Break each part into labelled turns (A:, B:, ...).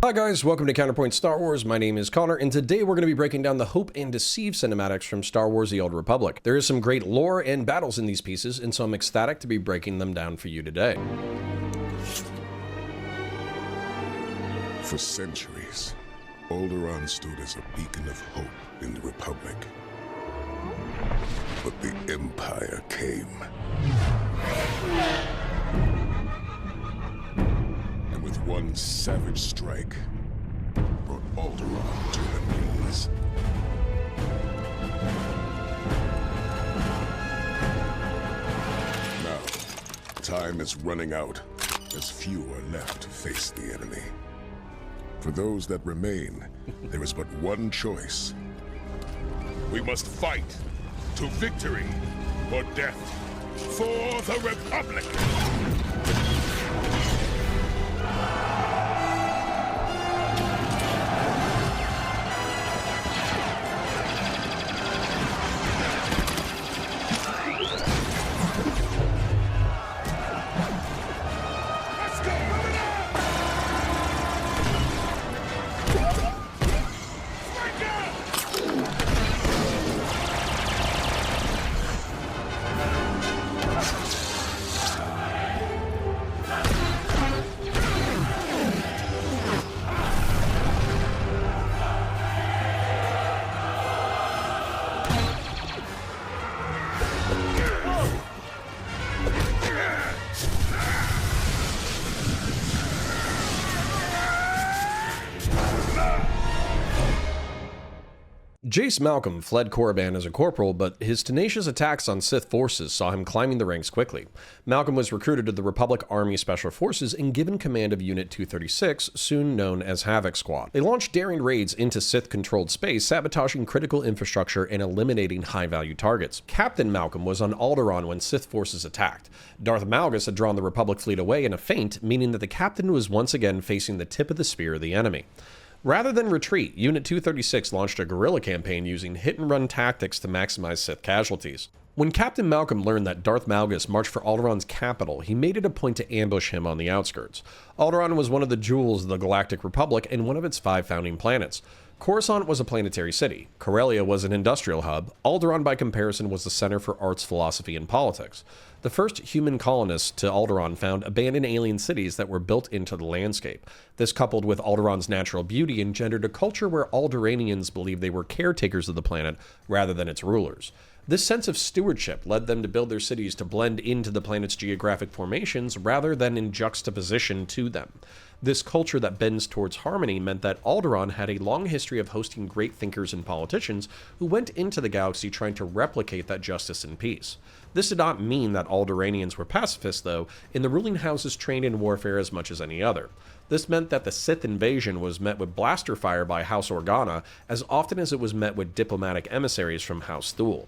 A: Hi guys, welcome to Counterpoints Star Wars. My name is Connor, and today we're going to be breaking down the Hope and Deceive cinematics from Star Wars The Old Republic. There is some great lore and battles in these pieces, and so I'm ecstatic to be breaking them down for you today.
B: For centuries, Alderaan stood as a beacon of hope in the Republic. But the Empire came. And with one savage strike, brought Alderaan to her knees. Now, time is running out, as few are left to face the enemy. For those that remain, there is but one choice. We must fight to victory or death for the Republic!
A: Jace Malcolm fled Korriban as a corporal, but his tenacious attacks on Sith forces saw him climbing the ranks quickly. Malcolm was recruited to the Republic Army Special Forces and given command of Unit 236, soon known as Havoc Squad. They launched daring raids into Sith-controlled space, sabotaging critical infrastructure and eliminating high-value targets. Captain Malcolm was on Alderaan when Sith forces attacked. Darth Malgus had drawn the Republic fleet away in a feint, meaning that the captain was once again facing the tip of the spear of the enemy. Rather than retreat, Unit 236 launched a guerrilla campaign using hit-and-run tactics to maximize Sith casualties. When Captain Malcolm learned that Darth Malgus marched for Alderaan's capital, he made it a point to ambush him on the outskirts. Alderaan was one of the jewels of the Galactic Republic and one of its 5 founding planets. Coruscant was a planetary city, Corellia was an industrial hub, Alderaan by comparison was the center for arts, philosophy, and politics. The first human colonists to Alderaan found abandoned alien cities that were built into the landscape. This, coupled with Alderaan's natural beauty, engendered a culture where Alderaanians believed they were caretakers of the planet rather than its rulers. This sense of stewardship led them to build their cities to blend into the planet's geographic formations rather than in juxtaposition to them. This culture that bends towards harmony meant that Alderaan had a long history of hosting great thinkers and politicians who went into the galaxy trying to replicate that justice and peace. This did not mean that Alderaanians were pacifists, though, and the ruling houses trained in warfare as much as any other. This meant that the Sith invasion was met with blaster fire by House Organa as often as it was met with diplomatic emissaries from House Thule.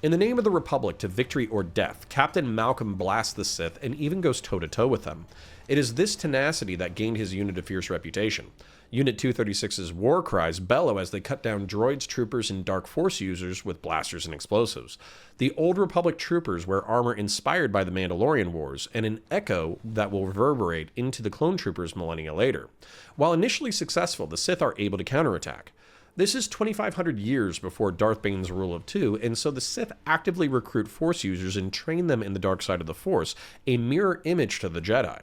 A: In the name of the Republic, to victory or death, Captain Malcolm blasts the Sith and even goes toe-to-toe with them. It is this tenacity that gained his unit a fierce reputation. Unit 236's war cries bellow as they cut down droids, troopers, and Dark Force users with blasters and explosives. The Old Republic troopers wear armor inspired by the Mandalorian Wars, and an echo that will reverberate into the clone troopers millennia later. While initially successful, the Sith are able to counterattack. This is 2,500 years before Darth Bane's rule of 2, and so the Sith actively recruit Force users and train them in the dark side of the Force, a mirror image to the Jedi.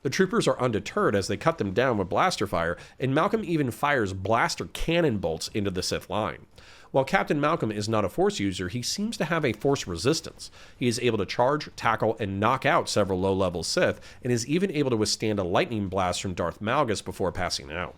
A: The troopers are undeterred as they cut them down with blaster fire, and Malcolm even fires blaster cannon bolts into the Sith line. While Captain Malcolm is not a Force user, he seems to have a Force resistance. He is able to charge, tackle, and knock out several low-level Sith, and is even able to withstand a lightning blast from Darth Malgus before passing out.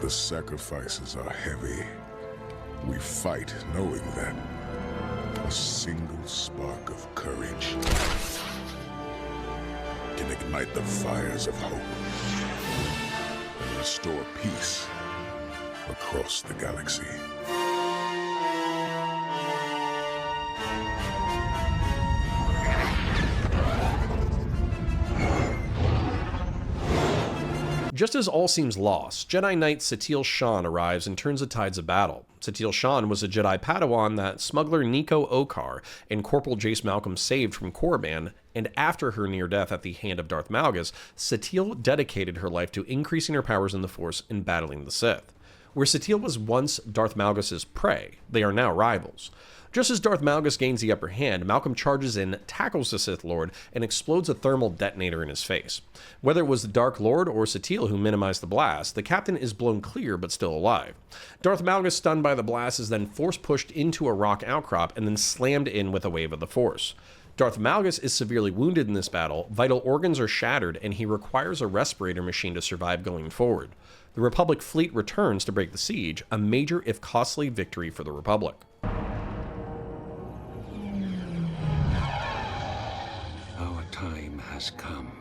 B: The sacrifices are heavy. We fight knowing that a single spark of courage can ignite the fires of hope and restore peace across the galaxy.
A: Just as all seems lost, Jedi Knight Satele Shan arrives and turns the tides of battle. Satele Shan was a Jedi Padawan that smuggler Nico Okar and Corporal Jace Malcolm saved from Korriban, and after her near death at the hand of Darth Malgus, Satele dedicated her life to increasing her powers in the Force and battling the Sith. Where Satele was once Darth Malgus' prey, they are now rivals. Just as Darth Malgus gains the upper hand, Malcolm charges in, tackles the Sith Lord, and explodes a thermal detonator in his face. Whether it was the Dark Lord or Satele who minimized the blast, the captain is blown clear but still alive. Darth Malgus, stunned by the blast, is then force-pushed into a rock outcrop and then slammed in with a wave of the Force. Darth Malgus is severely wounded in this battle, vital organs are shattered, and he requires a respirator machine to survive going forward. The Republic fleet returns to break the siege, a major if costly victory for the Republic.
C: Our time has come.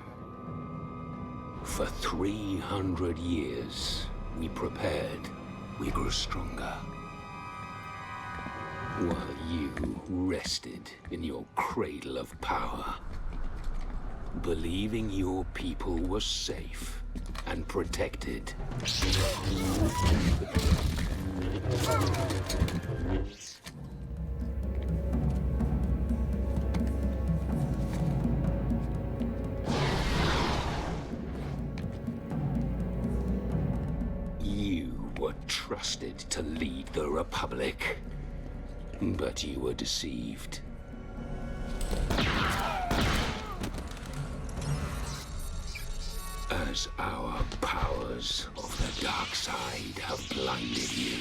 C: For 300 years, we prepared, we grew stronger. While you rested in your cradle of power, believing your people were safe and protected. You were trusted to lead the Republic, but you were deceived. As our powers of the dark side have blinded you.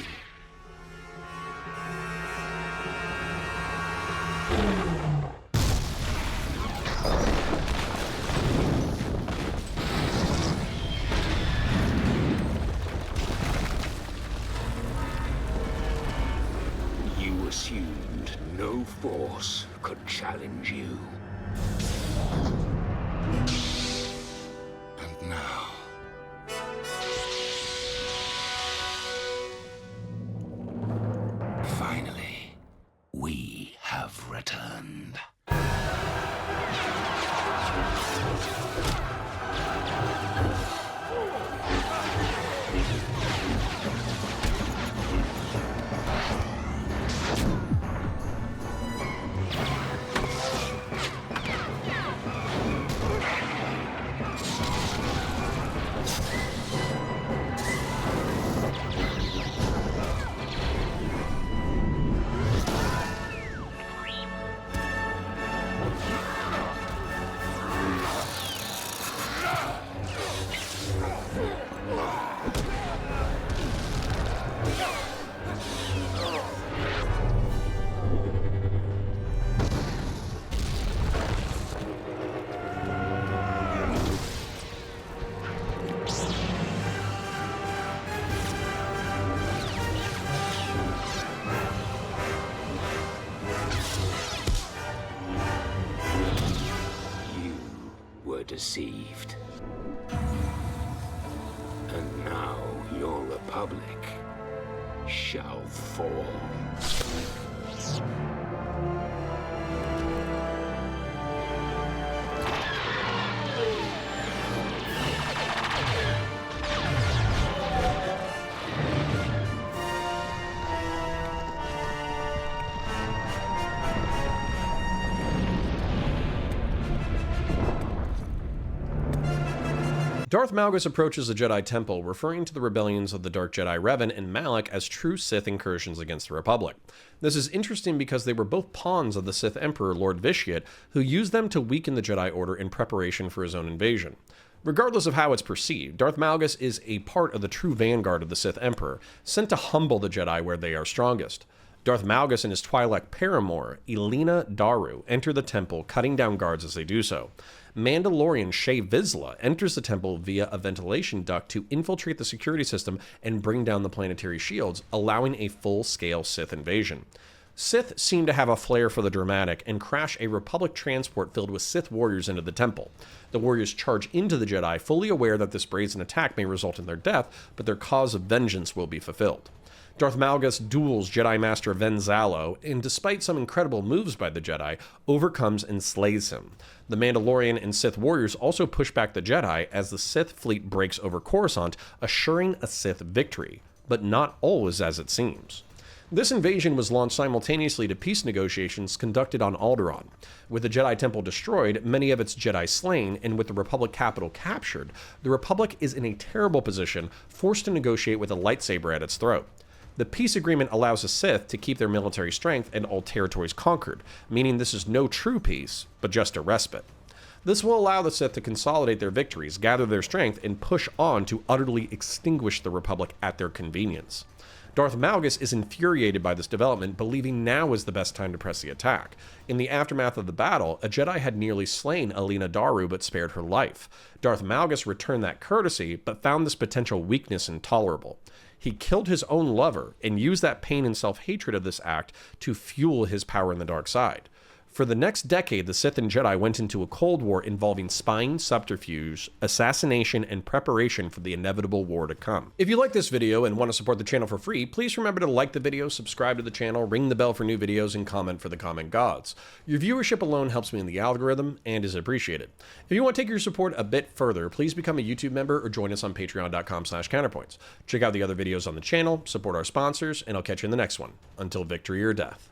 C: You assumed no force could challenge you. And now, finally, we have returned. Deceived. And now your Republic shall fall.
A: Darth Malgus approaches the Jedi Temple, referring to the rebellions of the Dark Jedi Revan and Malak as true Sith incursions against the Republic. This is interesting because they were both pawns of the Sith Emperor Lord Vitiate, who used them to weaken the Jedi Order in preparation for his own invasion. Regardless of how it's perceived, Darth Malgus is a part of the true vanguard of the Sith Emperor, sent to humble the Jedi where they are strongest. Darth Malgus and his Twi'lek paramour, Elena Daru, enter the temple, cutting down guards as they do so. Mandalorian Shae Vizsla enters the temple via a ventilation duct to infiltrate the security system and bring down the planetary shields, allowing a full-scale Sith invasion. Sith seem to have a flair for the dramatic and crash a Republic transport filled with Sith warriors into the temple. The warriors charge into the Jedi, fully aware that this brazen attack may result in their death, but their cause of vengeance will be fulfilled. Darth Malgus duels Jedi Master Ven Zalo, and despite some incredible moves by the Jedi, overcomes and slays him. The Mandalorian and Sith warriors also push back the Jedi as the Sith fleet breaks over Coruscant, assuring a Sith victory. But not always as it seems. This invasion was launched simultaneously to peace negotiations conducted on Alderaan. With the Jedi Temple destroyed, many of its Jedi slain, and with the Republic capital captured, the Republic is in a terrible position, forced to negotiate with a lightsaber at its throat. The peace agreement allows the Sith to keep their military strength and all territories conquered, meaning this is no true peace, but just a respite. This will allow the Sith to consolidate their victories, gather their strength, and push on to utterly extinguish the Republic at their convenience. Darth Malgus is infuriated by this development, believing now is the best time to press the attack. In the aftermath of the battle, a Jedi had nearly slain Elena Daru but spared her life. Darth Malgus returned that courtesy, but found this potential weakness intolerable. He killed his own lover and used that pain and self-hatred of this act to fuel his power in the dark side. For the next decade, the Sith and Jedi went into a Cold War involving spying, subterfuge, assassination, and preparation for the inevitable war to come. If you like this video and want to support the channel for free, please remember to like the video, subscribe to the channel, ring the bell for new videos, and comment for the comment gods. Your viewership alone helps me in the algorithm and is appreciated. If you want to take your support a bit further, please become a YouTube member or join us on patreon.com/counterpoints. Check out the other videos on the channel, support our sponsors, and I'll catch you in the next one. Until victory or death.